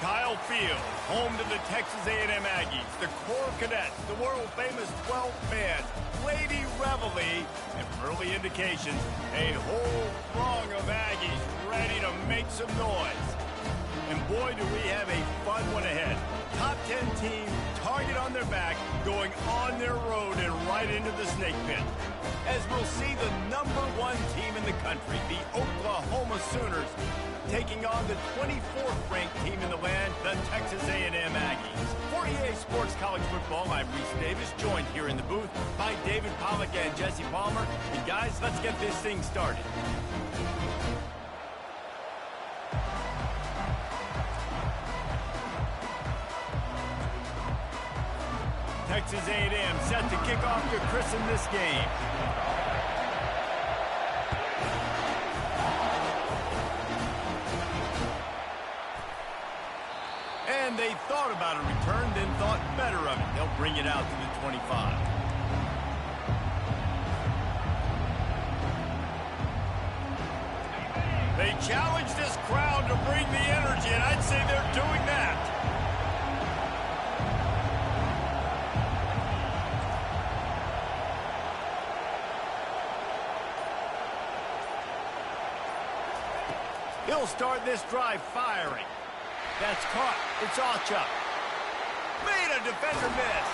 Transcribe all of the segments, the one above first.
Kyle Field, home to the Texas A&M Aggies, the Corps Cadets, the world-famous 12th man, Lady Reveille, and from early indications, a whole throng of Aggies ready to make some noise. And boy, do we have a fun one ahead. Top 10 team, target on their back, going on their road and right into the snake pit. As we'll see the #1 team in the country, the Oklahoma Sooners, taking on the 24th ranked team in the land, the Texas A&M Aggies. For EA Sports College Football, I'm Reese Davis, joined here in the booth by David Pollack and Jesse Palmer. And guys, let's get this thing started. Texas A&M set to kick off to christen this game. And they thought about a return, then thought better of it. They'll bring it out to the 25. They challenge this crowd to bring the energy, and I'd say they're doing that. He'll start this drive firing. That's caught. It's Ocha. Made a defender miss.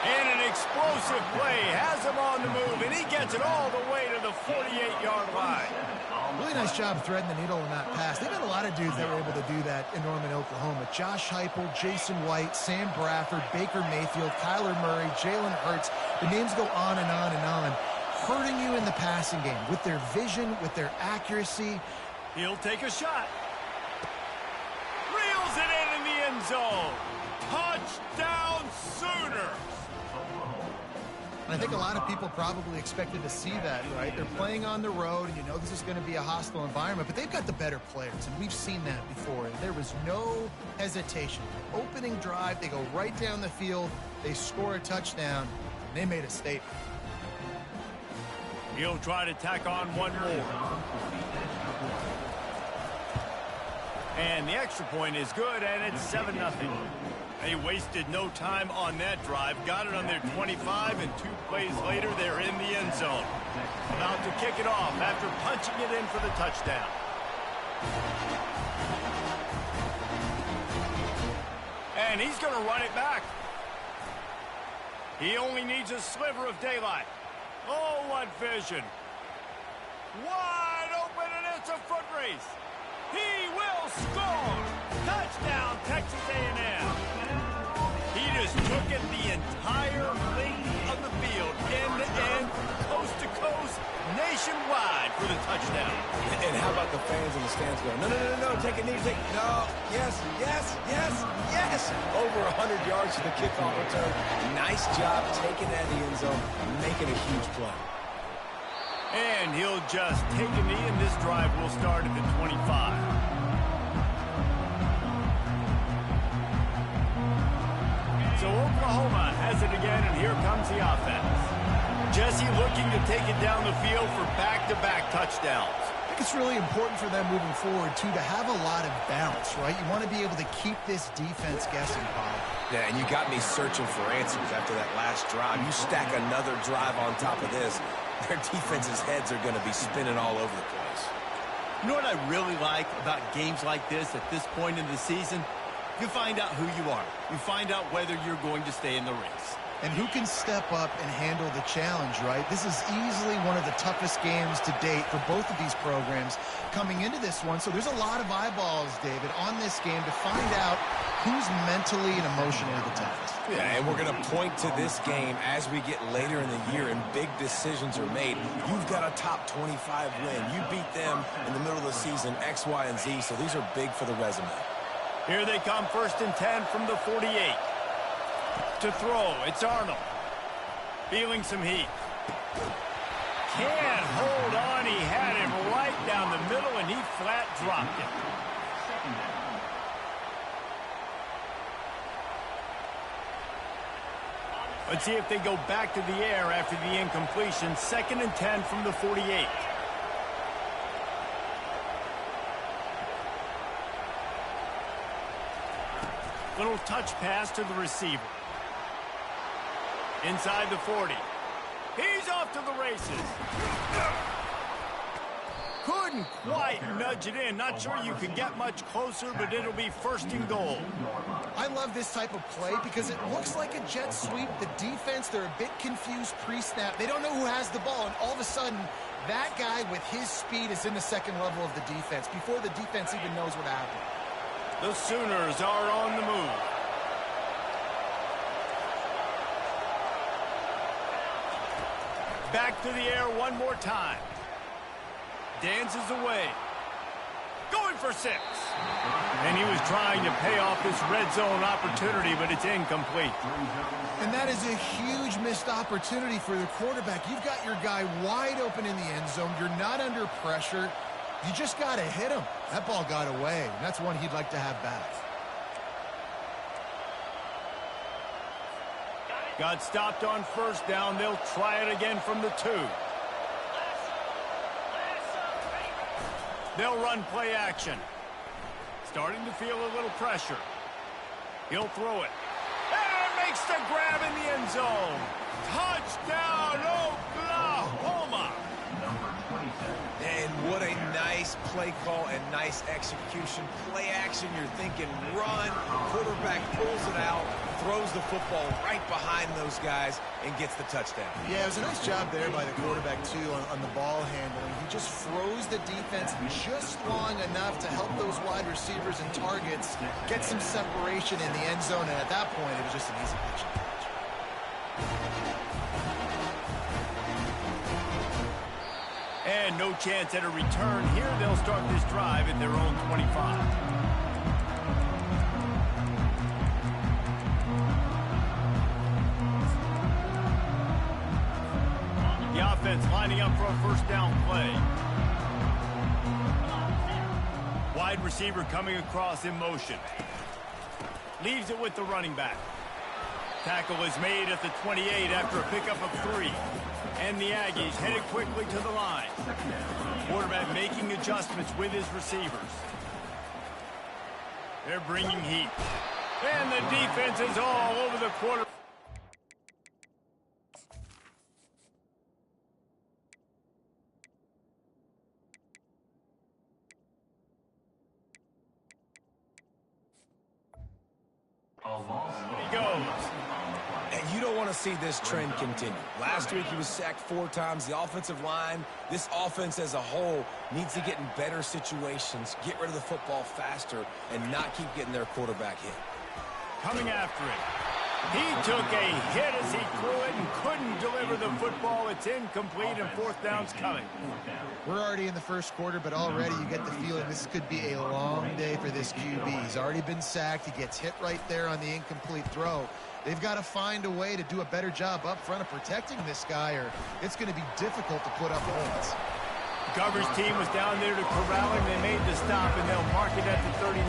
And an explosive play has him on the move, and he gets it all the way to the 48-yard line. Really nice job threading the needle in that pass. They've got a lot of dudes that were able to do that in Norman, Oklahoma. Josh Heupel, Jason White, Sam Bradford, Baker Mayfield, Kyler Murray, Jalen Hurts. The names go on and on and on, hurting you in the passing game with their vision, with their accuracy. He'll take a shot. Reels it in the end zone. Touchdown Sooners. And I think a lot of people probably expected to see that, right? They're playing on the road, and you know this is going to be a hostile environment, but they've got the better players, and we've seen that before. And there was no hesitation. Opening drive, they go right down the field, they score a touchdown, and they made a statement. He'll try to tack on one more. And the extra point is good, and it's 7-0. They wasted no time on that drive. Got it on their 25, and 2 plays later, they're in the end zone. About to kick it off after punching it in for the touchdown. And he's going to run it back. He only needs a sliver of daylight. Oh, what vision. Wide open, and it's a foot race. He will score! Touchdown, Texas A&M. He just took it the entire length of the field, end-to-end, coast-to-coast, nationwide for the touchdown. And how about the fans in the stands going, no, take it easy. No, yes. Over 100 yards to the kickoff return. Nice job taking that in the end zone, making a huge play. And he'll just take a knee, and this drive will start at the 25. So Oklahoma has it again, and here comes the offense. Jesse looking to take it down the field for back-to-back touchdowns. I think it's really important for them moving forward, too, to have a lot of balance, right? You want to be able to keep this defense guessing, Bob. Yeah, and you got me searching for answers after that last drive. You stack another drive on top of this, their defense's heads are going to be spinning all over the place. You know what I really like about games like this at this point in the season? You find out who you are. You find out whether you're going to stay in the race. And who can step up and handle the challenge, right? This is easily one of the toughest games to date for both of these programs coming into this one. So there's a lot of eyeballs, David, on this game to find out who's mentally and emotionally the toughest. Yeah, and we're going to point to this game as we get later in the year and big decisions are made. You've got a top 25 win. You beat them in the middle of the season, X, Y, and Z, so these are big for the resume. Here they come, 1st and 10 from the 48. To throw, it's Arnold. Feeling some heat. Can't hold on. He had him right down the middle, and he flat dropped it. Let's see if they go back to the air after the incompletion. 2nd and 10 from the 48. Little touch pass to the receiver. Inside the 40. He's off to the races. Couldn't quite nudge it in. Not sure you could get much closer, but it'll be first and goal. I love this type of play because it looks like a jet sweep. The defense, they're a bit confused pre-snap. They don't know who has the ball, and all of a sudden, that guy with his speed is in the second level of the defense before the defense even knows what happened. The Sooners are on the move. Back to the air one more time. Dances away. Going for 6. And he was trying to pay off this red zone opportunity, but it's incomplete. And that is a huge missed opportunity for the quarterback. You've got your guy wide open in the end zone. You're not under pressure. You just got to hit him. That ball got away, and that's one he'd like to have back. Got stopped on first down. They'll try it again from the 2. They'll run play action. Starting to feel a little pressure. He'll throw it. And makes the grab in the end zone. Touchdown, Oklahoma! And what a nice play call and nice execution. Play action, you're thinking run. Quarterback pulls it out, throws the football right behind those guys, and gets the touchdown. Yeah, it was a nice job there by the quarterback, too, on the ball handling. He just froze the defense just long enough to help those wide receivers and targets get some separation in the end zone, and at that point, it was just an easy pitch. And no chance at a return here. They'll start this drive at their own 25. The offense lining up for a first down play. Wide receiver coming across in motion. Leaves it with the running back. Tackle is made at the 28 after a pickup of 3. And the Aggies headed quickly to the line. Quarterback making adjustments with his receivers. They're bringing heat. And the defense is all over the quarterback. He goes. And you don't want to see this trend continue. Last week he was sacked 4 times. The offensive line, this offense as a whole, needs to get in better situations, get rid of the football faster, and not keep getting their quarterback hit. Coming after it. He took a hit as he threw it and couldn't deliver the football. It's incomplete and 4th down's coming. We're already in the first quarter, but already you get the feeling this could be a long day for this QB. He's already been sacked. He gets hit right there on the incomplete throw. They've got to find a way to do a better job up front of protecting this guy, or it's going to be difficult to put up points. Coverage team was down there to corral him. They made the stop, and they'll mark it at the 39.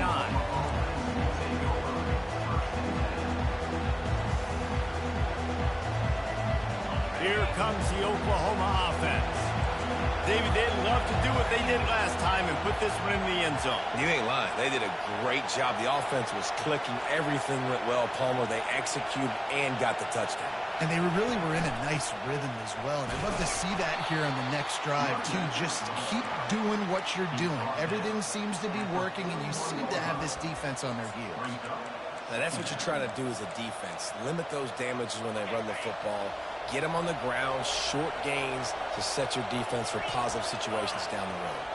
Here comes the Oklahoma offense. David, they'd love to do what they did last time and put this one in the end zone. You ain't lying. They did a great job. The offense was clicking. Everything went well. Palmer, they executed and got the touchdown. And they really were in a nice rhythm as well. And I'd love to see that here on the next drive, too. Just keep doing what you're doing. Everything seems to be working, and you seem to have this defense on their heels. Now, that's what you're trying to do as a defense. Limit those damages when they run the football. Get them on the ground, short gains to set your defense for positive situations down the road.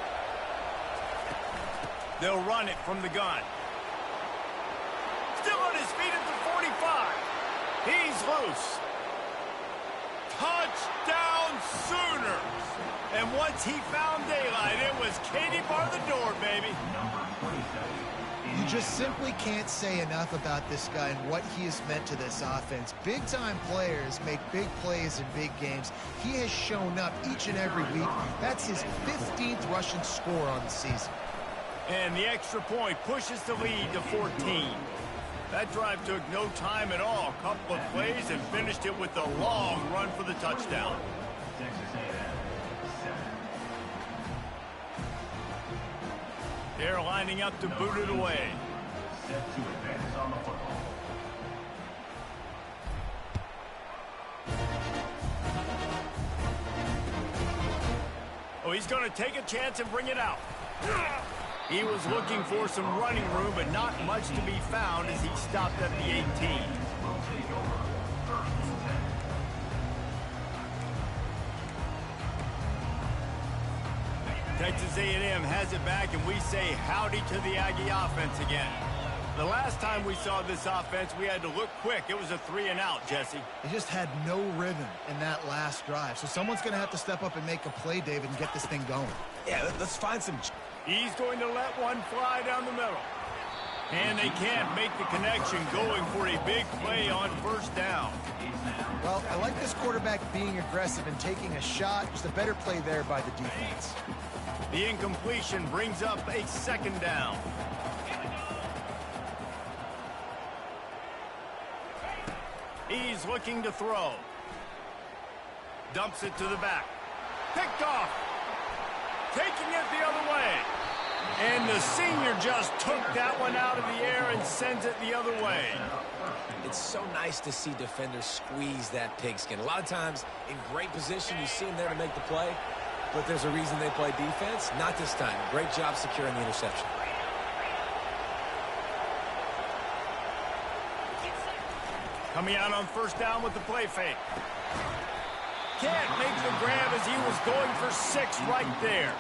They'll run it from the gun. Still on his feet at the 45. He's loose. Touchdown Sooners. And once he found daylight, it was Katie bar the door, baby. You just simply can't say enough about this guy and what he has meant to this offense. Big-time players make big plays in big games. He has shown up each and every week. That's his 15th rushing score on the season. And the extra point pushes the lead to 14. That drive took no time at all. A couple of plays and finished it with a long run for the touchdown. They're lining up to boot it away. Oh, he's going to take a chance and bring it out. He was looking for some running room, but not much to be found as he stopped at the 18. Texas A&M has it back, and we say howdy to the Aggie offense again. The last time we saw this offense, we had to look quick. It was a 3-and-out, Jesse. They just had no rhythm in that last drive. So someone's going to have to step up and make a play, David, and get this thing going. Yeah, let's find some... He's going to let one fly down the middle. And they can't make the connection, going for a big play on first down. Well, I like this quarterback being aggressive and taking a shot. Just a better play there by the defense. The incompletion brings up a second down. He's looking to throw. Dumps it to the back. Picked off. Taking it the other way. And the senior just took that one out of the air and sends it the other way. It's so nice to see defenders squeeze that pigskin. A lot of times, in great position, you see them there to make the play, but there's a reason they play defense. Not this time. Great job securing the interception. Coming out on first down with the play fake. Can't make the grab as he was going for 6 right there.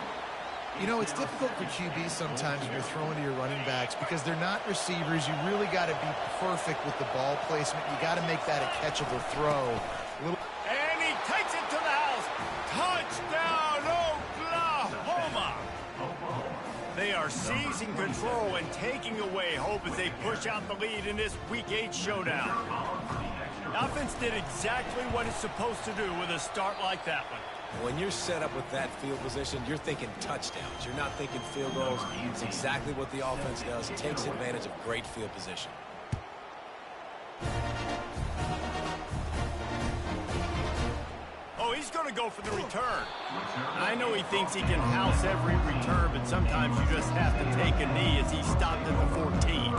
You know, it's difficult for QB sometimes when you're throwing to your running backs because they're not receivers. You really got to be perfect with the ball placement. You got to make that a catchable throw. And he takes it to the house. Touchdown, Oklahoma! They are seizing control and taking away hope as they push out the lead in this Week 8 showdown. Offense did exactly what it's supposed to do with a start like that one. When you're set up with that field position, you're thinking touchdowns. You're not thinking field goals. It's exactly what the offense does. It takes advantage of great field position. Oh, he's going to go for the return. I know he thinks he can house every return, but sometimes you just have to take a knee as he stopped at the 14.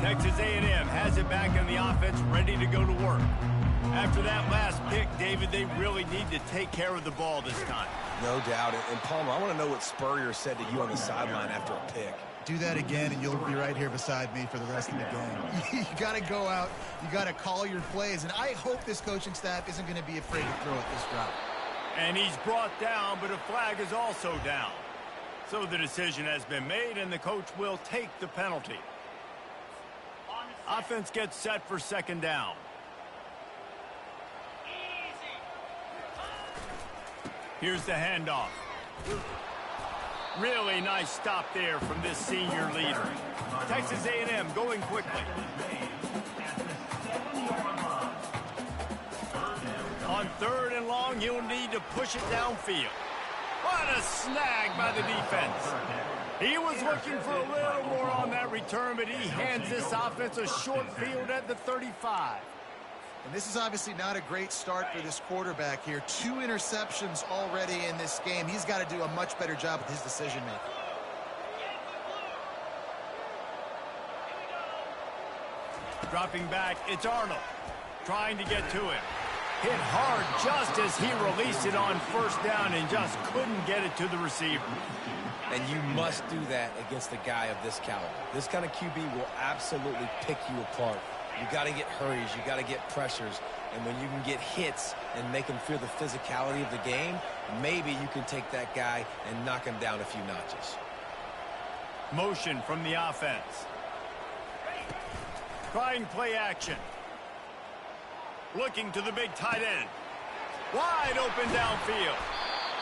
Texas A&M has it back on the offense, ready to go to work. After that last pick, David, they really need to take care of the ball this time. No doubt. And Palmer, I want to know what Spurrier said to you on the sideline after a pick. Do that again, and you'll be right here beside me for the rest of the game. You got to go out. You got to call your plays, and I hope this coaching staff isn't going to be afraid to throw it this route. And he's brought down, but a flag is also down. So the decision has been made, and the coach will take the penalty. Offense gets set for second down. Here's the handoff. Really nice stop there from this senior leader. Texas A&M going quickly. On 3rd and long, he'll need to push it downfield. What a snag by the defense. He was looking for a little more on that return, but he hands this offense a short field at the 35. And this is obviously not a great start for this quarterback here. 2 interceptions already in this game. He's got to do a much better job with his decision-making. Dropping back, it's Arnold. Trying to get to him. Hit hard just as he released it on first down and just couldn't get it to the receiver. And you must do that against a guy of this caliber. This kind of QB will absolutely pick you apart. You got to get hurries. You got to get pressures. And when you can get hits and make him feel the physicality of the game, maybe you can take that guy and knock him down a few notches. Motion from the offense. Trying play action. Looking to the big tight end. Wide open downfield.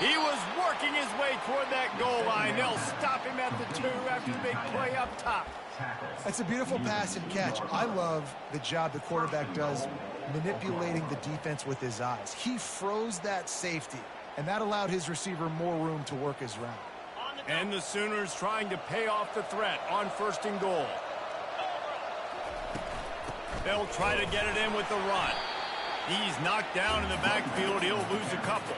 He was working his way toward that goal line. They'll stop him at the 2 after the big play up top. That's a beautiful pass and catch. I love the job the quarterback does manipulating the defense with his eyes. He froze that safety, and that allowed his receiver more room to work his route. And the Sooners trying to pay off the threat on 1st and goal. They'll try to get it in with the run. He's knocked down in the backfield. He'll lose a couple.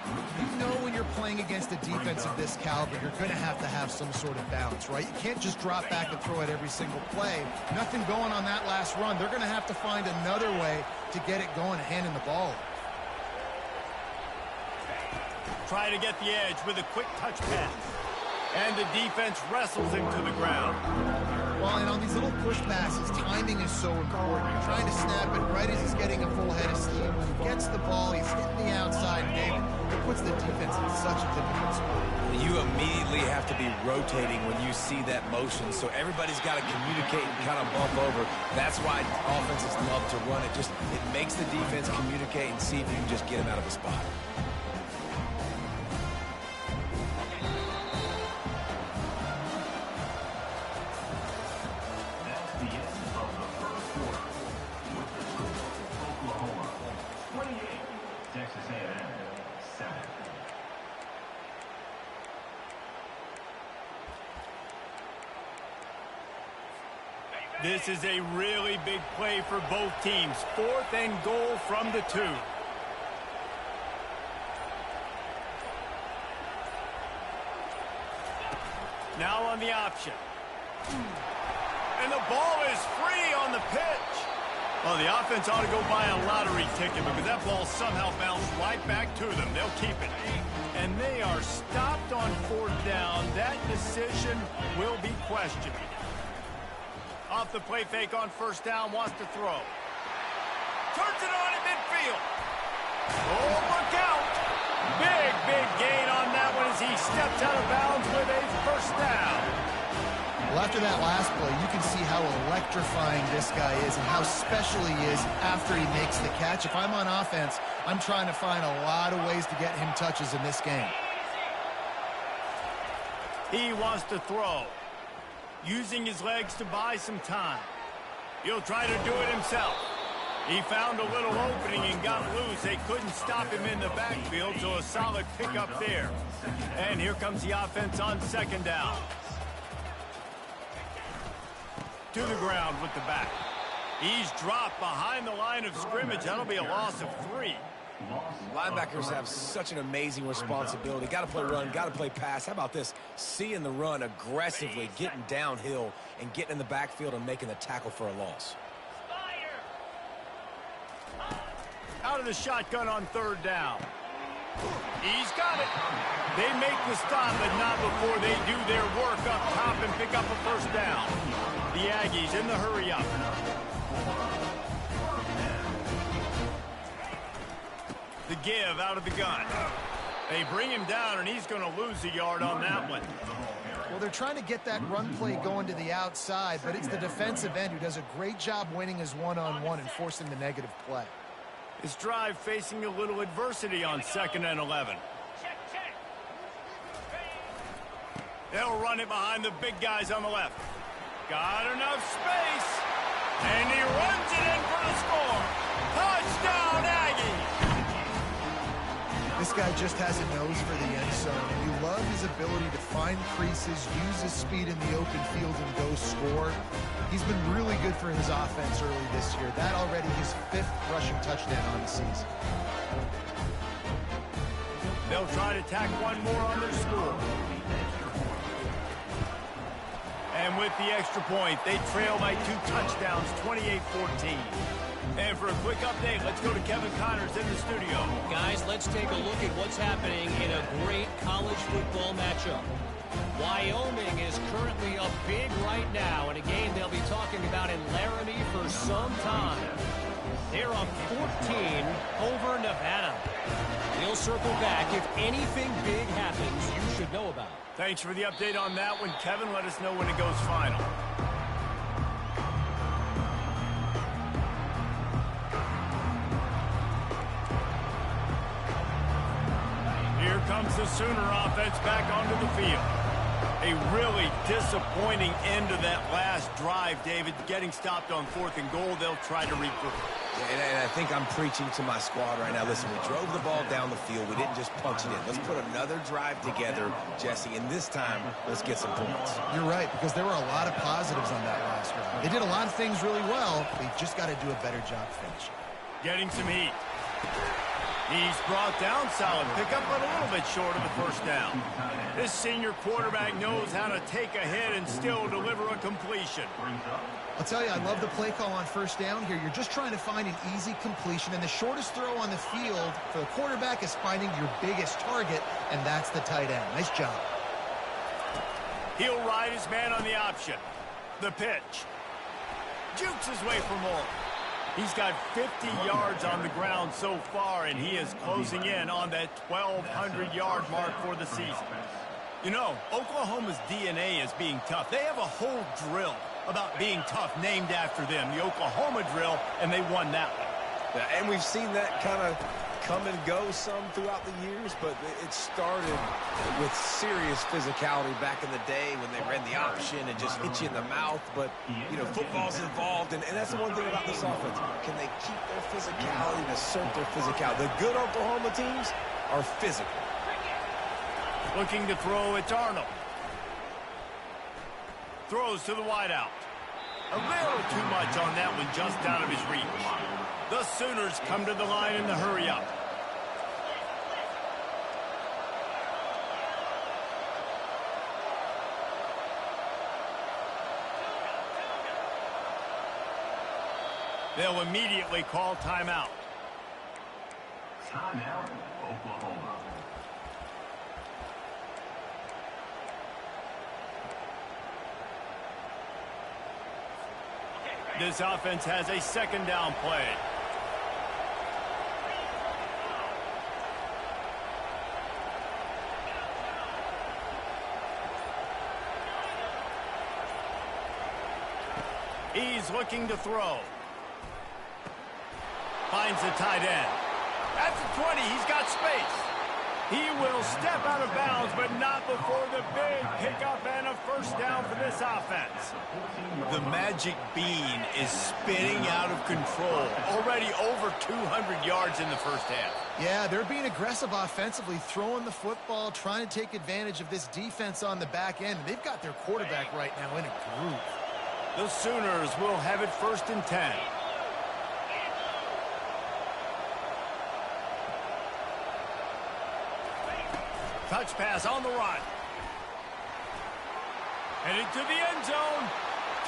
You know when you're playing against a defense of this caliber, you're going to have some sort of balance, right? You can't just drop back and throw it every single play. Nothing going on that last run. They're going to have to find another way to get it going and handing the ball. Try to get the edge with a quick touch pass. And the defense wrestles him to the ground. Well, and on these little push passes, timing is so important. You're trying to snap it right as he's getting a full head of steam. When he gets the ball, he's hitting the outside, David. It puts the defense in such a difficult spot. You immediately have to be rotating when you see that motion, so everybody's got to communicate and kind of bump over. That's why offenses love to run it. It makes the defense communicate and see if you can just get him out of a spot. This is a really big play for both teams. 4th and goal from the 2. Now on the option. And the ball is free on the pitch. Well, the offense ought to go buy a lottery ticket because that ball somehow bounced right back to them. They'll keep it. And they are stopped on 4th down. That decision will be questioned. Off the play fake on 1st down, wants to throw. Turns it on at midfield. Oh, look out. Big gain on that one as he stepped out of bounds with a 1st down. Well, after that last play, you can see how electrifying this guy is and how special he is after he makes the catch. If I'm on offense, I'm trying to find a lot of ways to get him touches in this game. He wants to throw. Using his legs to buy some time. He'll try to do it himself. He found a little opening and got loose. They couldn't stop him in the backfield, so a solid pickup there. And here comes the offense on 2nd down. To the ground with the back. He's dropped behind the line of scrimmage. That'll be a loss of 3. Linebackers have such an amazing responsibility. Got to play run, got to play pass. How about this? Seeing the run aggressively, getting downhill, and getting in the backfield and making the tackle for a loss. Out of the shotgun on 3rd down. He's got it. They make the stop, but not before they do their work up top and pick up a 1st down. The Aggies in the hurry up. The give out of the gun. They bring him down, and he's going to lose a yard on that one. Well, they're trying to get that run play going to the outside, but it's the defensive end who does a great job winning his one-on-one and forcing the negative play. This drive facing a little adversity on 2nd and 11. They'll run it behind the big guys on the left. Got enough space. And he runs it in for the score. Touchdown, Aggies. This guy just has a nose for the end zone, and you love his ability to find creases, use his speed in the open field, and go score. He's been really good for his offense early this year. That already his 5th rushing touchdown on the season. They'll try to tack one more on their score. And with the extra point, they trail by 2 touchdowns, 28-14. And for a quick update, let's go to Kevin Connors in the studio. Guys, let's take a look at what's happening in a great college football matchup. Wyoming is currently up big right now in a game they'll be talking about in Laramie for some time. They're up 14 over Nevada. We'll circle back if anything big happens you should know about. Thanks for the update on that one, Kevin. Let us know when it goes final. Here comes the Sooner offense back onto the field. A really disappointing end to that last drive, David. Getting stopped on 4th and goal, they'll try to regroup. And I think I'm preaching to my squad right now. Listen, we drove the ball down the field. We didn't just punch it in. Let's put another drive together, Jesse, and this time, let's get some points. You're right, because there were a lot of positives on that last drive. They did a lot of things really well. They just got to do a better job finishing. Getting some heat. He's brought down, solid pickup, but a little bit short of the first down. This senior quarterback knows how to take a hit and still deliver a completion. I'll tell you, I love the play call on first down here. You're just trying to find an easy completion, and the shortest throw on the field for the quarterback is finding your biggest target, and that's the tight end. Nice job. He'll ride his man on the option. The pitch. Jukes his way for more. He's got 50 yards on the ground so far, and he is closing in on that 1,200-yard mark for the season. You know, Oklahoma's DNA is being tough. They have a whole drill about being tough named after them, the Oklahoma drill, and they won that one. Yeah, and we've seen that kind of come and go some throughout the years, but it started with serious physicality back in the day when they ran the option and just hit you in the mouth. But, you know, football's involved, and that's the one thing about this offense. Can they keep their physicality and assert their physicality? The good Oklahoma teams are physical. Looking to throw, it's Arnold. Throws to the wideout. A little too much on that one, just out of his reach. The Sooners come to the line in the hurry-up. They'll immediately call timeout. Timeout, Oklahoma. This offense has a second down play. He's looking to throw. Finds the tight end. At the 20, he's got space. He will step out of bounds, but not before the big pickup and a first down for this offense. The magic bean is spinning out of control. Already over 200 yards in the first half. Yeah, they're being aggressive offensively, throwing the football, trying to take advantage of this defense on the back end. They've got their quarterback right now in a groove. The Sooners will have it 1st and 10. Touch pass on the run. Headed to the end zone.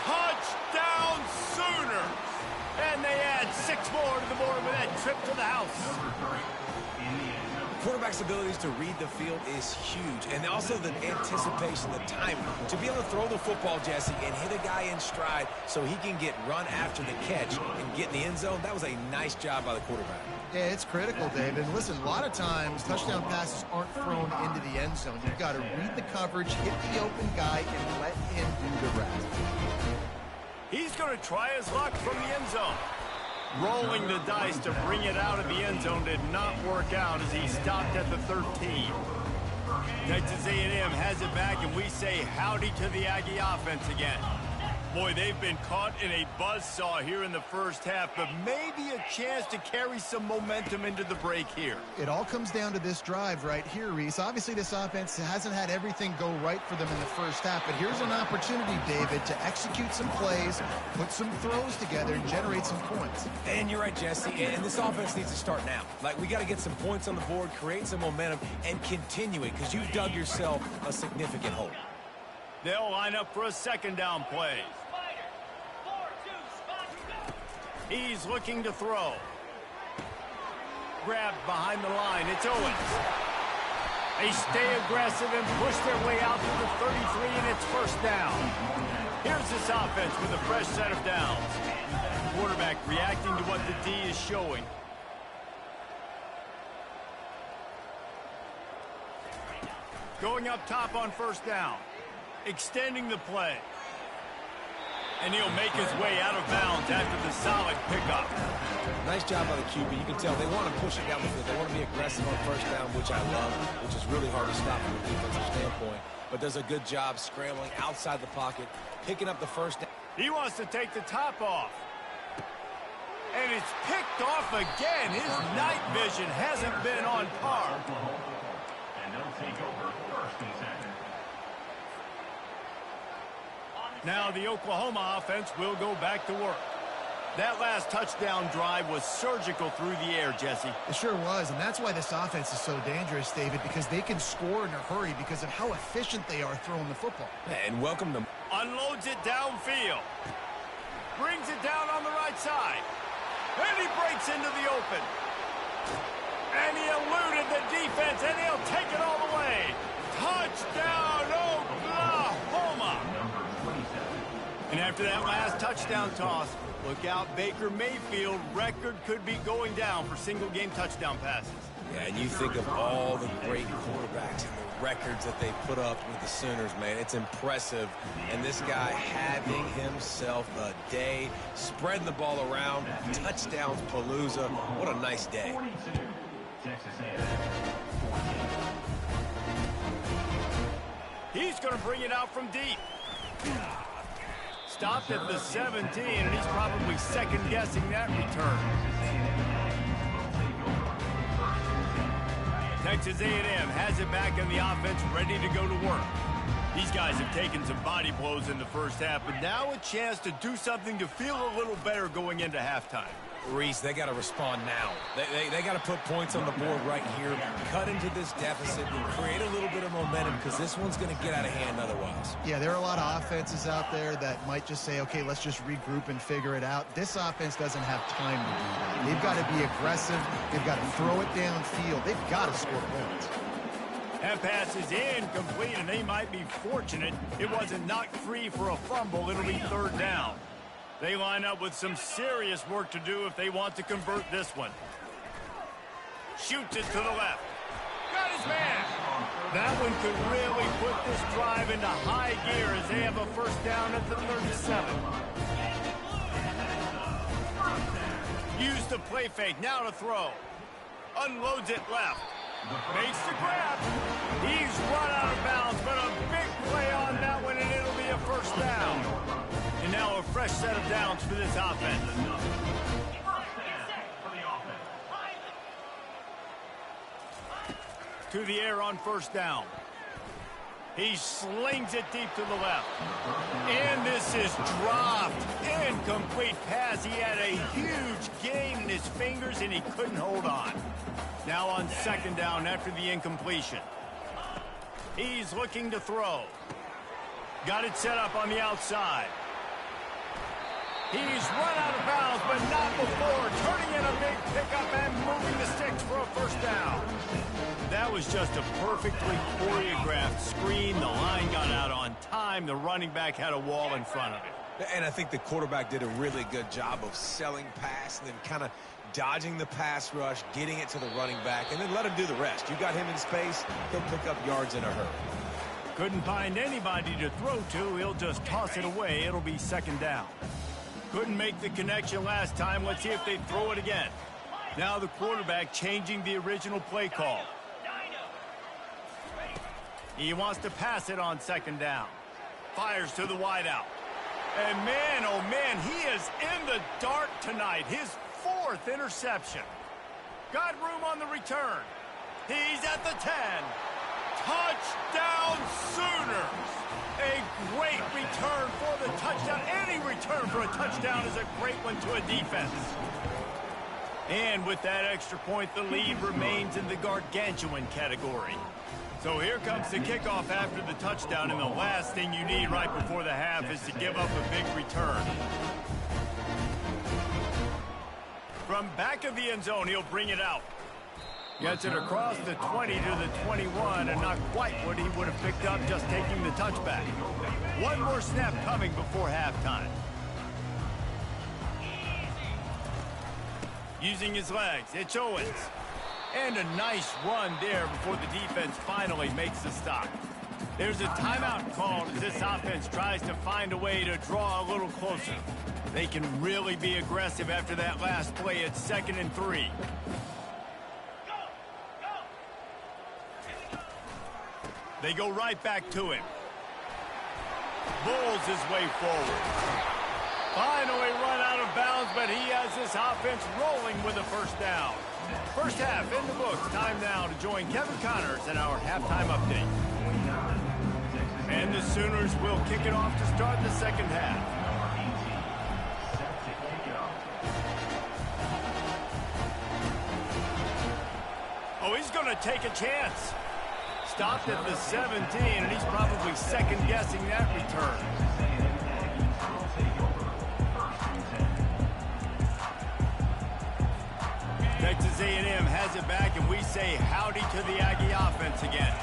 Touchdown Sooners. And they add 6 more to the board with that trip to the house. Quarterback's abilities to read the field is huge, and also the anticipation, the timing. To be able to throw the football, Jesse, and hit a guy in stride so he can get run after the catch and get in the end zone, that was a nice job by the quarterback. Yeah, it's critical, David. And listen, a lot of times touchdown passes aren't thrown into the end zone. You've got to read the coverage, hit the open guy, and let him do the rest. He's going to try his luck from the end zone. Rolling the dice to bring it out of the end zone did not work out as he stopped at the 13. Texas A&M has it back, and we say howdy to the Aggie offense again. Boy, they've been caught in a buzzsaw here in the first half, but maybe a chance to carry some momentum into the break here. It all comes down to this drive right here, Reese. Obviously, this offense hasn't had everything go right for them in the first half, but here's an opportunity, David, to execute some plays, put some throws together, and generate some points. And you're right, Jesse, and this offense needs to start now. Like, we got to get some points on the board, create some momentum, and continue it, because you've dug yourself a significant hole. They'll line up for a second down play. He's looking to throw. Grabbed behind the line. It's Owens. They stay aggressive and push their way out to the 33, and it's first down. Here's this offense with a fresh set of downs. Quarterback reacting to what the D is showing. Going up top on first down. Extending the play. And he'll make his way out of bounds after the solid pickup. Nice job by the QB. You can tell they want to push it down the field. They want to be aggressive on first down, which I love, which is really hard to stop from a defensive standpoint. But does a good job scrambling outside the pocket, picking up the first down. He wants to take the top off. And it's picked off again. His night vision hasn't been on par. And they'll take over 1st and 10. Now the Oklahoma offense will go back to work. That last touchdown drive was surgical through the air, Jesse. It sure was, and that's why this offense is so dangerous, David, because they can score in a hurry because of how efficient they are throwing the football. And welcome to... Unloads it downfield. Brings it down on the right side. And he breaks into the open. And he eluded the defense, and he'll take it all the way. Touchdown, Oklahoma! And after that last touchdown toss, look out, Baker Mayfield. Record could be going down for single-game touchdown passes. Yeah, and you think of all the great quarterbacks and the records that they put up with the Sooners, man. It's impressive. And this guy having himself a day, spreading the ball around, touchdowns palooza. What a nice day. 42, Texas A&M. He's going to bring it out from deep. Stopped at the 17, and he's probably second-guessing that return. Texas A&M has it back in the offense, ready to go to work. These guys have taken some body blows in the first half, but now a chance to do something to feel a little better going into halftime. Reese, they got to respond now. They got to put points on the board right here, cut into this deficit, and create a little bit of momentum because this one's going to get out of hand otherwise. Yeah, there are a lot of offenses out there that might just say, okay, let's just regroup and figure it out. This offense doesn't have time to do that. They've got to be aggressive. They've got to throw it downfield. They've got to score points. That pass is incomplete, and they might be fortunate it wasn't knocked free for a fumble. It'll be third down. They line up with some serious work to do if they want to convert this one. Shoots it to the left. Got his man. That one could really put this drive into high gear as they have a first down at the 37. Used the play fake, now to throw. Unloads it left. Makes the grab. He's run out of bounds, but a big play on that one, and it'll be a first down. And now a fresh set of downs for this offense. To the air on first down. He slings it deep to the left. And this is dropped. Incomplete pass. He had a huge gain in his fingers, and he couldn't hold on. Now on second down after the incompletion. He's looking to throw. Got it set up on the outside. He's run out of bounds, but not before. Turning in a big pickup and moving the sticks for a first down. That was just a perfectly choreographed screen. The line got out on time. The running back had a wall in front of it. And I think the quarterback did a really good job of selling pass and then kind of dodging the pass rush, getting it to the running back, and then let him do the rest. You got him in space, he'll pick up yards in a hurry. Couldn't find anybody to throw to. He'll just toss it away. It'll be second down. Couldn't make the connection last time. Let's see if they throw it again. Now the quarterback changing the original play call. He wants to pass it on second down. Fires to the wideout. And man, oh man, he is in the dark tonight. His fourth interception. Got room on the return. He's at the 10. Touchdown Sooners. A great return for the touchdown. Any return for a touchdown is a great one to a defense. And with that extra point, the lead remains in the gargantuan category. So here comes the kickoff after the touchdown, and the last thing you need right before the half is to give up a big return. From back of the end zone, he'll bring it out. Gets it across the 20 to the 21, and not quite what he would have picked up just taking the touchback. One more snap coming before halftime. Using his legs, it's Owens. And a nice run there before the defense finally makes the stop. There's a timeout called as this offense tries to find a way to draw a little closer. They can really be aggressive after that last play at 2nd and 3. They go right back to him. Bulls his way forward. Finally run out of bounds, but he has this offense rolling with a first down. First half in the books. Time now to join Kevin Connors in our halftime update. And the Sooners will kick it off to start the second half. He's going to take a chance. Stopped at the 17, and he's probably second-guessing that return. Texas A&M has it back, and we say howdy to the Aggie offense again.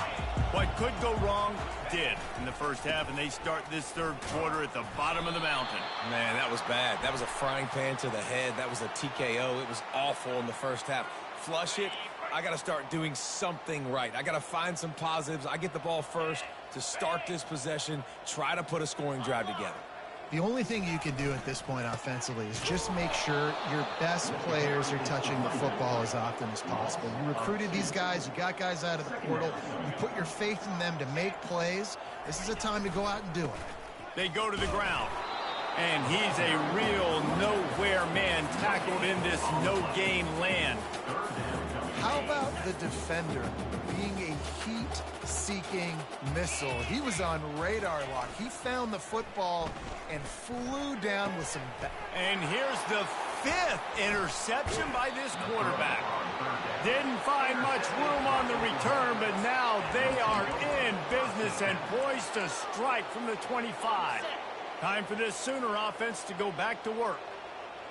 What could go wrong did in the first half, and they start this third quarter at the bottom of the mountain. Man, that was bad. That was a frying pan to the head. That was a TKO. It was awful in the first half. Flush it. I got to start doing something right. I got to find some positives. I get the ball first to start this possession, try to put a scoring drive together. The only thing you can do at this point offensively is just make sure your best players are touching the football as often as possible. You recruited these guys. You got guys out of the portal. You put your faith in them to make plays. This is a time to go out and do it. They go to the ground. And he's a real nowhere man tackled in this no-gain land. How about the defender being a heat-seeking missile? He was on radar lock. He found the football and flew down with some... And here's the 5th interception by this quarterback. Didn't find much room on the return, but now they are in business and poised to strike from the 25. Time for this Sooner offense to go back to work.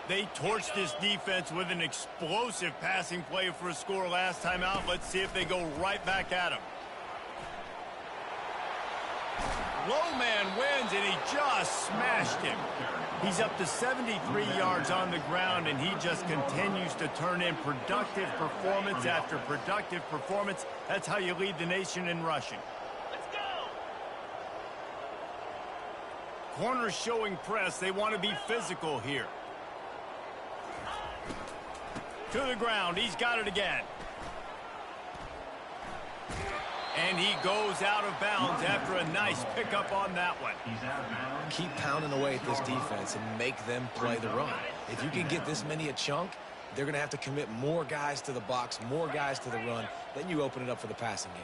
They torched this defense with an explosive passing play for a score last time out. Let's see if they go right back at him. Low man wins, and he just smashed him. He's up to 73 yards on the ground, and he just continues to turn in productive performance after productive performance. That's how you lead the nation in rushing. Corners showing press. They want to be physical here. To the ground. He's got it again. And he goes out of bounds after a nice pickup on that one. Keep pounding away at this defense and make them play the run. If you can get this many a chunk, they're going to have to commit more guys to the box, more guys to the run. Then you open it up for the passing game.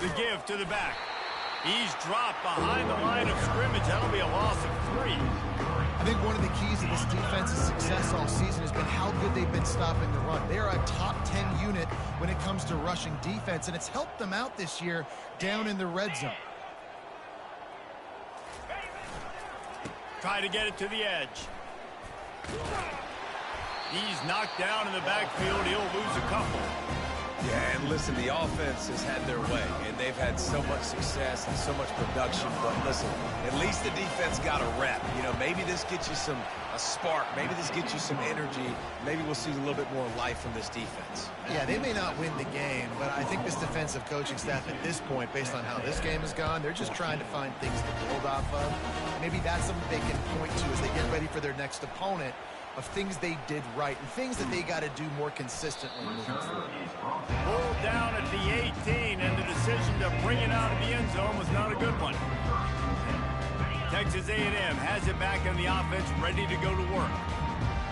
The give to the back. He's dropped behind the line of scrimmage. That'll be a loss of 3. I think one of the keys to this defense's success all season has been how good they've been stopping the run. They are a top 10 unit when it comes to rushing defense, and it's helped them out this year down in the red zone. Try to get it to the edge. He's knocked down in the backfield. He'll lose a couple. Yeah, and listen, the offense has had their way, and they've had so much success and so much production. But listen, at least the defense got a rep. You know, maybe this gets you a spark. Maybe this gets you some energy. Maybe we'll see a little bit more life from this defense. Yeah, they may not win the game, but I think this defensive coaching staff at this point, based on how this game has gone, they're just trying to find things to build off of. Maybe that's something they can point to as they get ready for their next opponent, of things they did right and things that they got to do more consistently moving forward. Pulled down at the 18, and the decision to bring it out of the end zone was not a good one. Texas A&M has it back on the offense, ready to go to work.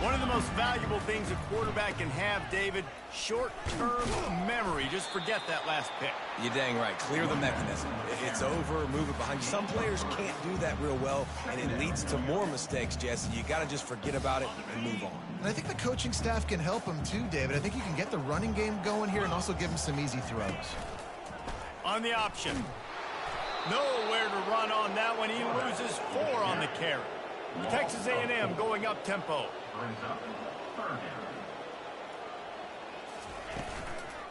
One of the most valuable things a quarterback can have, David, short-term memory. Just forget that last pick. You're dang right. Clear the mechanism. It's over, move it behind you. Some players can't do that real well, and it leads to more mistakes, Jesse. You got to just forget about it and move on. And I think the coaching staff can help him too, David. I think you can get the running game going here and also give him some easy throws. On the option. Nowhere to run on that one. He loses 4 on the carry. Texas A&M going up tempo.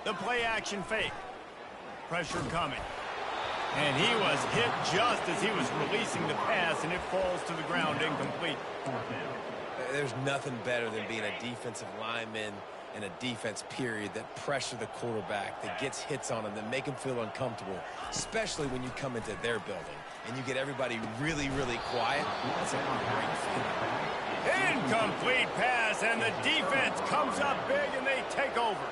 The play action fake. Pressure coming. And he was hit just as he was releasing the pass, and it falls to the ground incomplete. There's nothing better than being a defensive lineman and a defense period that pressure the quarterback, that gets hits on him, that make him feel uncomfortable, especially when you come into their building and you get everybody really, really quiet. That's a great feeling. Incomplete pass, and the defense comes up big, and they take over.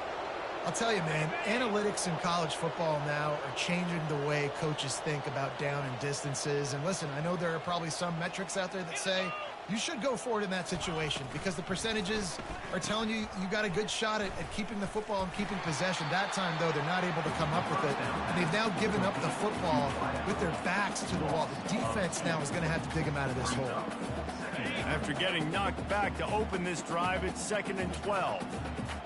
I'll tell you, man, analytics in college football now are changing the way coaches think about down and distances. And listen, I know there are probably some metrics out there that say you should go for it in that situation because the percentages are telling you you got a good shot at keeping the football and keeping possession. That time, though, they're not able to come up with it. And they've now given up the football with their backs to the wall. The defense now is going to have to dig them out of this hole. After getting knocked back to open this drive, it's 2nd and 12.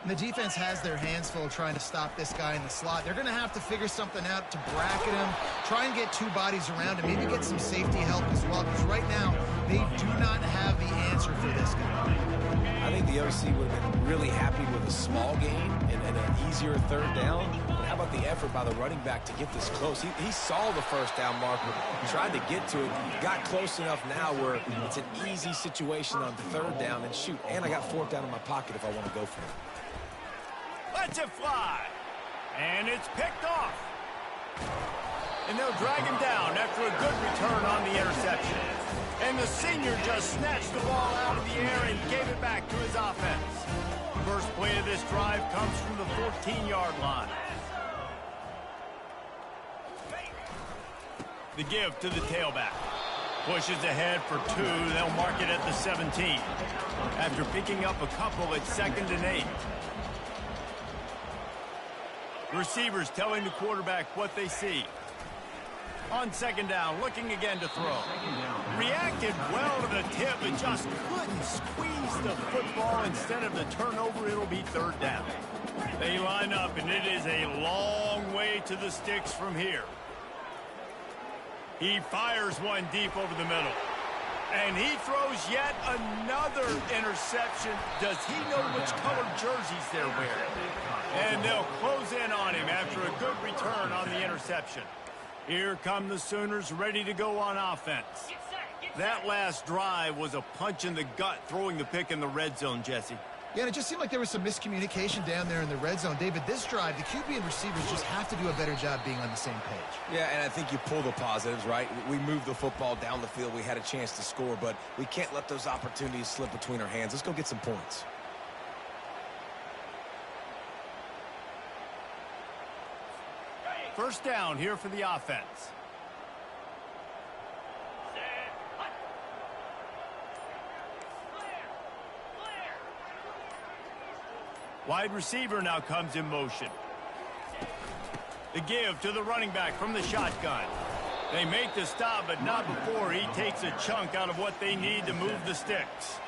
And the defense has their hands full trying to stop this guy in the slot. They're going to have to figure something out to bracket him, try and get two bodies around him, maybe get some safety help as well, because right now they do not have the answer for this guy. I think the OC would have been really happy with a small gain and an easier 3rd down. But how about the effort by the running back to get this close? He saw the 1st down marker, tried to get to it, got close enough now where it's an easy situation on 3rd down. And shoot, and I got 4th down in my pocket if I want to go for it. Lets it fly. And it's picked off. And they'll drag him down after a good return on the interception. And the senior just snatched the ball out of the air and gave it back to his offense. First play of this drive comes from the 14-yard line. The give to the tailback. Pushes ahead for 2. They'll mark it at the 17. After picking up a couple, it's 2nd and 8. Receivers telling the quarterback what they see. On 2nd down, looking again to throw. Reacted well to the tip, but just couldn't squeeze the football. Instead of the turnover, it'll be 3rd down. They line up, and it is a long way to the sticks from here. He fires one deep over the middle. And he throws yet another interception. Does he know which color jerseys they're wearing? And they'll close in on him after a good return on the interception. Here come the Sooners ready to go on offense. That last drive was a punch in the gut, throwing the pick in the red zone, Jesse. Yeah, and it just seemed like there was some miscommunication down there in the red zone. David, this drive, the QB and receivers just have to do a better job being on the same page. Yeah, and I think you pull the positives, right? We moved the football down the field. We had a chance to score, but we can't let those opportunities slip between our hands. Let's go get some points. First down here for the offense. Wide receiver now comes in motion. The give to the running back from the shotgun. They make the stop, but not before he takes a chunk out of what they need to move the sticks.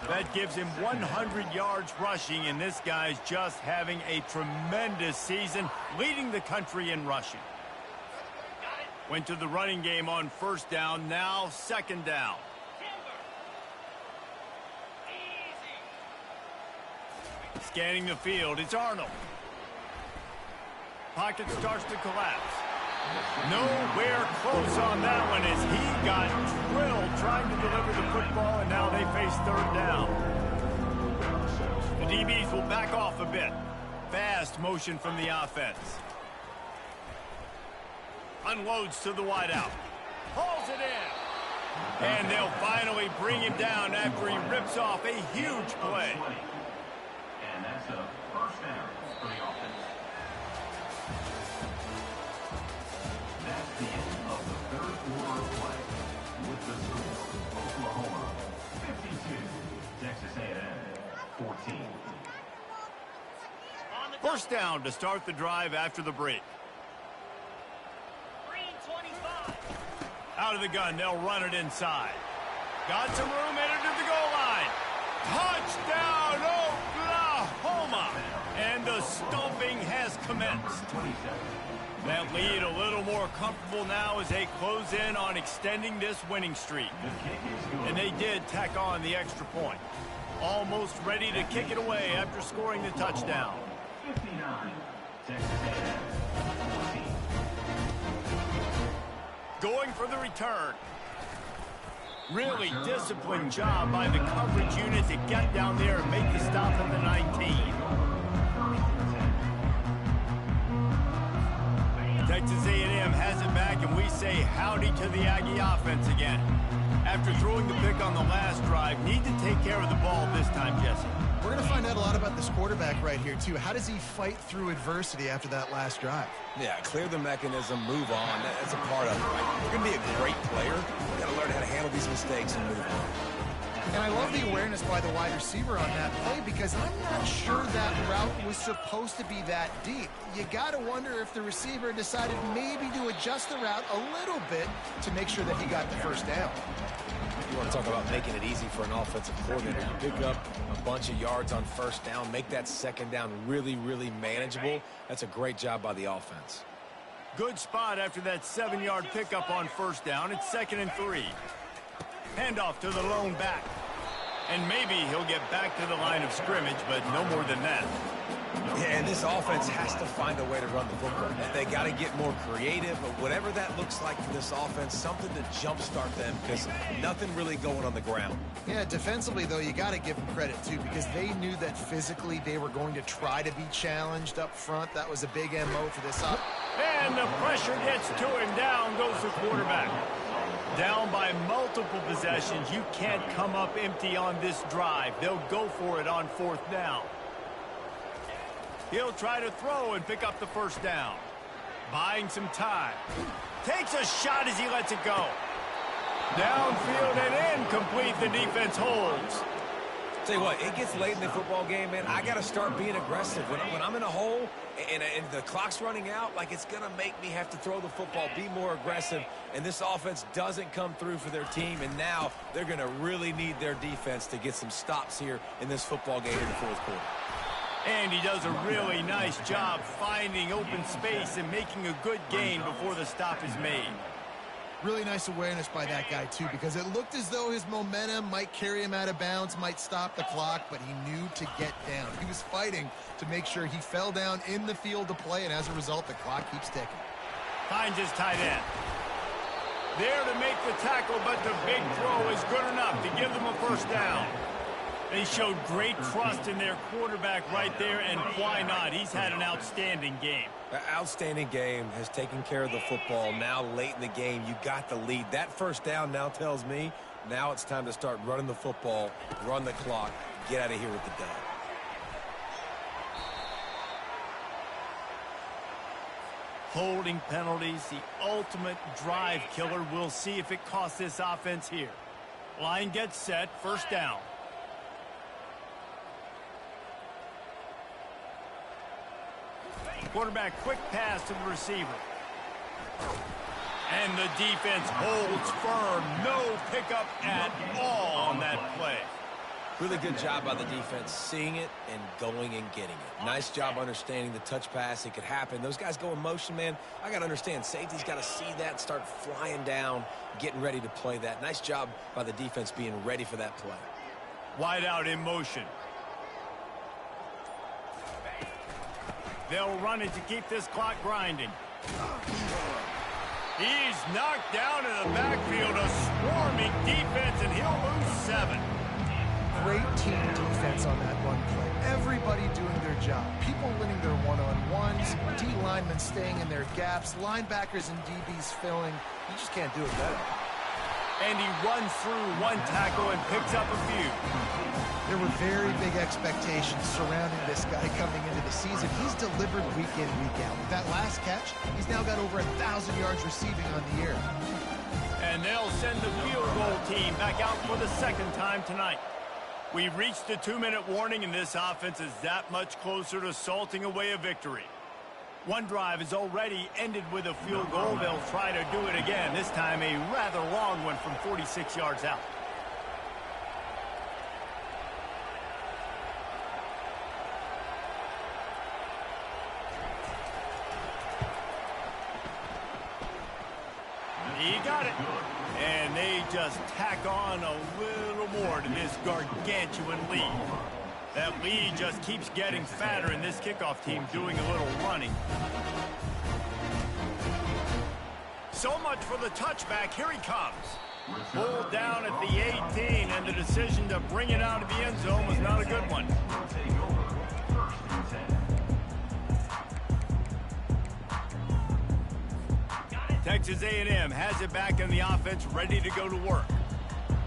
That gives him 100 yards rushing, and this guy's just having a tremendous season, leading the country in rushing. Went to the running game on 1st down, now 2nd down. Scanning the field, it's Arnold. Pocket starts to collapse. Nowhere close on that one as he got drilled trying to deliver the football, and now they face 3rd down. The DBs will back off a bit. Fast motion from the offense. Unloads to the wideout. Hauls it in. And they'll finally bring him down after he rips off a huge play. And that's a 1st down for the offense. That's the end of the 3rd quarter of play. With the score, Oklahoma 52, Texas A&M 14. First down to start the drive after the break. Out of the gun, they'll run it inside. Got some room, entered to the goal line. Touchdown, Oklahoma! And the stomping has commenced. That lead a little more comfortable now as they close in on extending this winning streak. And they did tack on the extra point. Almost ready to kick it away after scoring the touchdown. 59, Texas A&M 14. Going for the return. Really disciplined job by the coverage unit to get down there and make the stop at the 19. Texas A&M has it back and we say howdy to the Aggie offense again. After throwing the pick on the last drive, need to take care of the ball this time, Jesse. We're going to find out a lot about this quarterback right here, too. How does he fight through adversity after that last drive? Yeah, clear the mechanism, move on. That's a part of it, right? You're going to be a great player. You've got to learn how to handle these mistakes and move on. And I love the awareness by the wide receiver on that play because I'm not sure that route was supposed to be that deep. You got to wonder if the receiver decided maybe to adjust the route a little bit to make sure that he got the first down. You want to talk about making it easy for an offensive coordinator. You pick up a bunch of yards on first down, make that second down really, really manageable. That's a great job by the offense. Good spot after that 7-yard pickup on first down. It's 2nd and 3. Handoff to the lone back. And maybe he'll get back to the line of scrimmage, but no more than that. Yeah, and this offense has to find a way to run the football. They got to get more creative, but whatever that looks like for this offense, something to jumpstart them because nothing really going on the ground. Yeah, defensively, though, you got to give them credit, too, because they knew that physically they were going to try to be challenged up front. That was a big MO for this up. And the pressure gets to him. Down goes the quarterback. Down by multiple possessions. You can't come up empty on this drive. They'll go for it on 4th down. He'll try to throw and pick up the first down. Buying some time. Takes a shot as he lets it go. Downfield and incomplete. The defense holds. Tell you what, it gets late in the football game, man. I got to start being aggressive. When I'm in a hole and the clock's running out, like it's going to make me have to throw the football, be more aggressive. And this offense doesn't come through for their team, and now they're going to really need their defense to get some stops here in this football game in the 4th quarter. And he does a really nice job finding open space and making a good gain before the stop is made. Really nice awareness by that guy, too, because it looked as though his momentum might carry him out of bounds, might stop the clock, but he knew to get down. He was fighting to make sure he fell down in the field to play, and as a result, the clock keeps ticking. Finds his tight end. There to make the tackle, but the big throw is good enough to give them a first down. They showed great trust in their quarterback right there, and why not? He's had an outstanding game. An outstanding game, has taken care of the football. Now late in the game, you got the lead. That first down now tells me now it's time to start running the football, run the clock, get out of here with the dub. Holding penalties, the ultimate drive killer. We'll see if it costs this offense here. Line gets set, first down. Quarterback, quick pass to the receiver. And the defense holds firm. No pickup at all on that play. Really good job by the defense, seeing it and going and getting it. Nice job understanding the touch pass. It could happen. Those guys go in motion, man. I got to understand. Safety's got to see that and start flying down, getting ready to play that. Nice job by the defense being ready for that play. Wide out in motion. They'll run it to keep this clock grinding. He's knocked down in the backfield. A swarming defense, and he'll lose 7. Great team defense on that run play. Everybody doing their job. People winning their one-on-ones, D linemen staying in their gaps, linebackers and DBs filling. You just can't do it better. And he runs through one tackle and picks up a few. There were very big expectations surrounding this guy coming into the season. He's delivered week in, week out. With that last catch, he's now got over 1,000 yards receiving on the year. And they'll send the field goal team back out for the second time tonight. We've reached the 2-minute warning, and this offense is that much closer to salting away a victory. One drive is already ended with a field goal. They'll try to do it again, this time a rather long one from 46 yards out. He got it. And they just tack on a little more to this gargantuan lead. That lead just keeps getting fatter, and this kickoff team doing a little running. So much for the touchback. Here he comes. Pulled down at the 18, and the decision to bring it out of the end zone was not a good one. Texas A&M has it back in the offense, ready to go to work.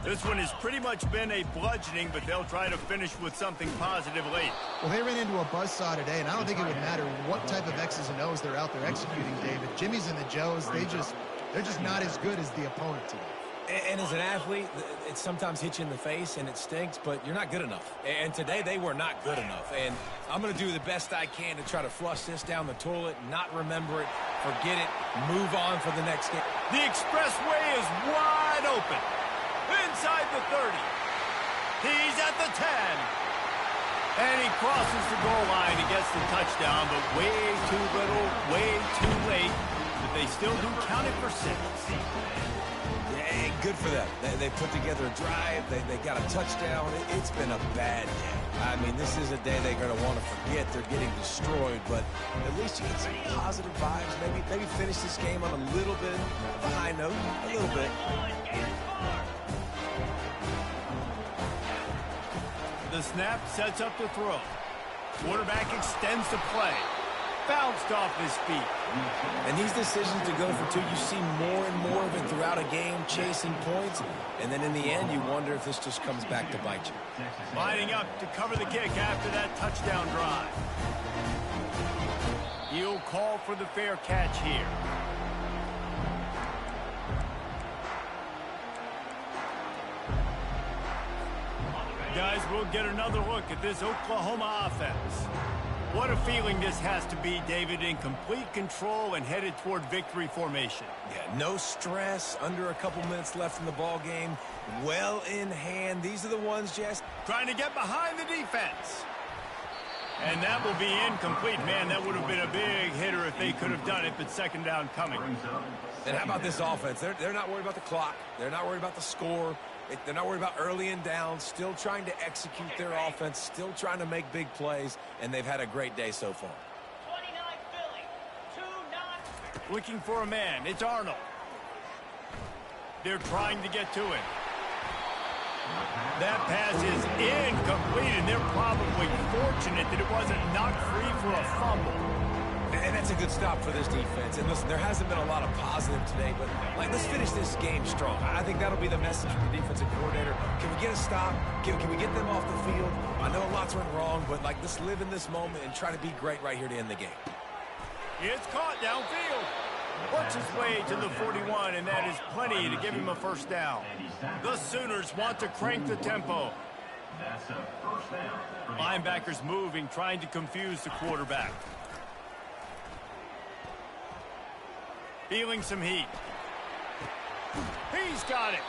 This one has pretty much been a bludgeoning, but they'll try to finish with something positive late. Well, they ran into a buzzsaw today, and I don't think it would matter what type of X's and O's they're out there executing, David. Jimmy's and the Joes, they're just not as good as the opponent today. And as an athlete, it sometimes hits you in the face and it stinks, but you're not good enough. And today they were not good enough. And I'm going to do the best I can to try to flush this down the toilet, not remember it, forget it, move on for the next game. The expressway is wide open. Inside the 30. He's at the 10. And he crosses the goal line and gets the touchdown, but way too little, way too late. But they still do count it for 6. Yeah, good for them. They put together a drive. They got a touchdown. It's been a bad day. I mean, this is a day they're going to want to forget. They're getting destroyed, but at least you get some positive vibes. Maybe finish this game on a little bit of a high note, a little bit. The snap sets up the throw. Quarterback extends the play. Bounced off his feet. And these decisions to go for 2, you see more and more of it throughout a game, chasing points. And then in the end, you wonder if this just comes back to bite you. Lining up to cover the kick after that touchdown drive. He'll call for the fair catch here. Guys, we'll get another look at this Oklahoma offense. What a feeling this has to be, David, in complete control and headed toward victory formation. Yeah, no stress, under a couple minutes left in the ball game, well in hand. These are the ones, Jess. Trying to get behind the defense. And that will be incomplete. Man, that would have been a big hitter if they could have done it, but second down coming. And how about this offense? They're not worried about the clock. They're not worried about the score. They're not worried about early and down, still trying to execute their offense, still trying to make big plays, and they've had a great day so far. 29 Philly, 2-9. Looking for a man. It's Arnold. They're trying to get to it. That pass is incomplete, and they're probably fortunate that it wasn't knocked free for a fumble. And that's a good stop for this defense. And listen, there hasn't been a lot of positive today, but let's finish this game strong. I think that'll be the message from the defensive coordinator. Can we get a stop? Can we get them off the field? I know lots went wrong, but let's live in this moment and try to be great right here to end the game. It's caught downfield. Works his way to the 41, and that is plenty to give him a first down. The Sooners want to crank the tempo. That's a first down. Linebackers moving, trying to confuse the quarterback. Feeling some heat. He's got it.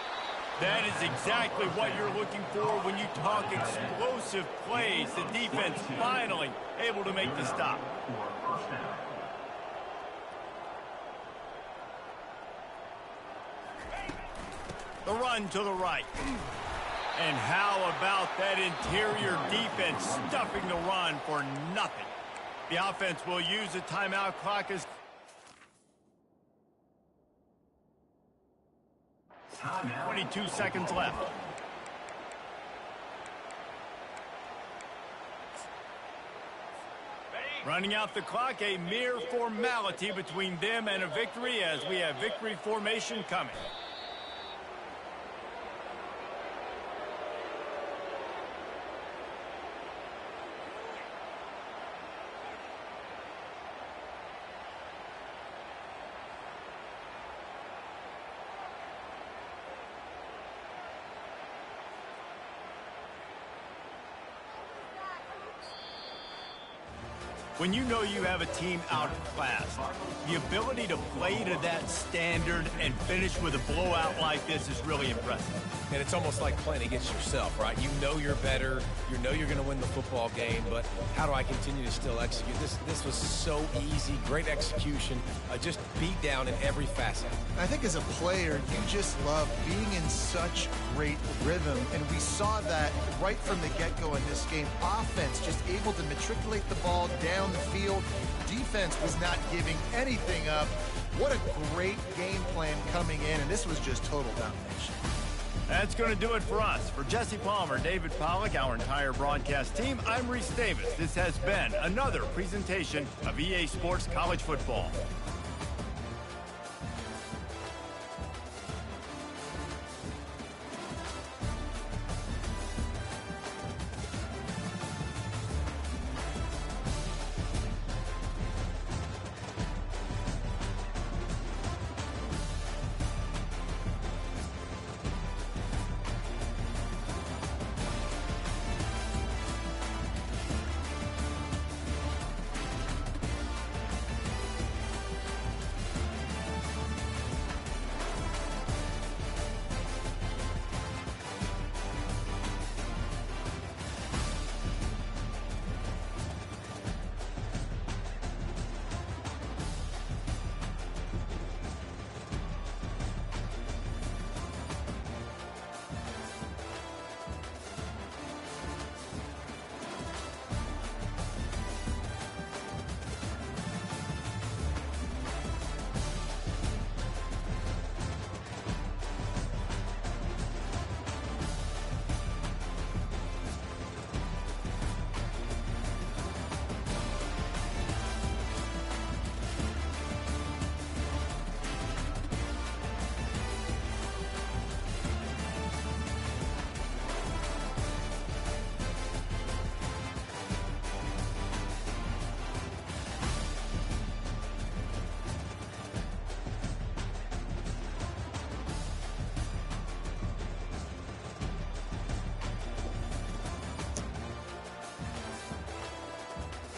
That is exactly what you're looking for when you talk explosive plays. The defense finally able to make the stop. The run to the right. And how about that interior defense stuffing the run for nothing? The offense will use the timeout clock as 22 seconds left. Running out the clock, a mere formality between them and a victory as we have victory formation coming. When you know you have a team out of class, the ability to play to that standard and finish with a blowout like this is really impressive. And it's almost like playing against yourself, right? You know you're better. You know you're going to win the football game, but how do I continue to still execute? This was so easy. Great execution. Just beat down in every facet. I think as a player, you just love being in such great rhythm, and we saw that right from the get-go in this game. Offense just able to matriculate the ball down the field. Defense was not giving anything up. What a great game plan coming in, and this was just total domination. That's going to do it for us. For Jesse Palmer, David Pollack, our entire broadcast team, I'm Reese Davis. This has been another presentation of EA Sports College Football.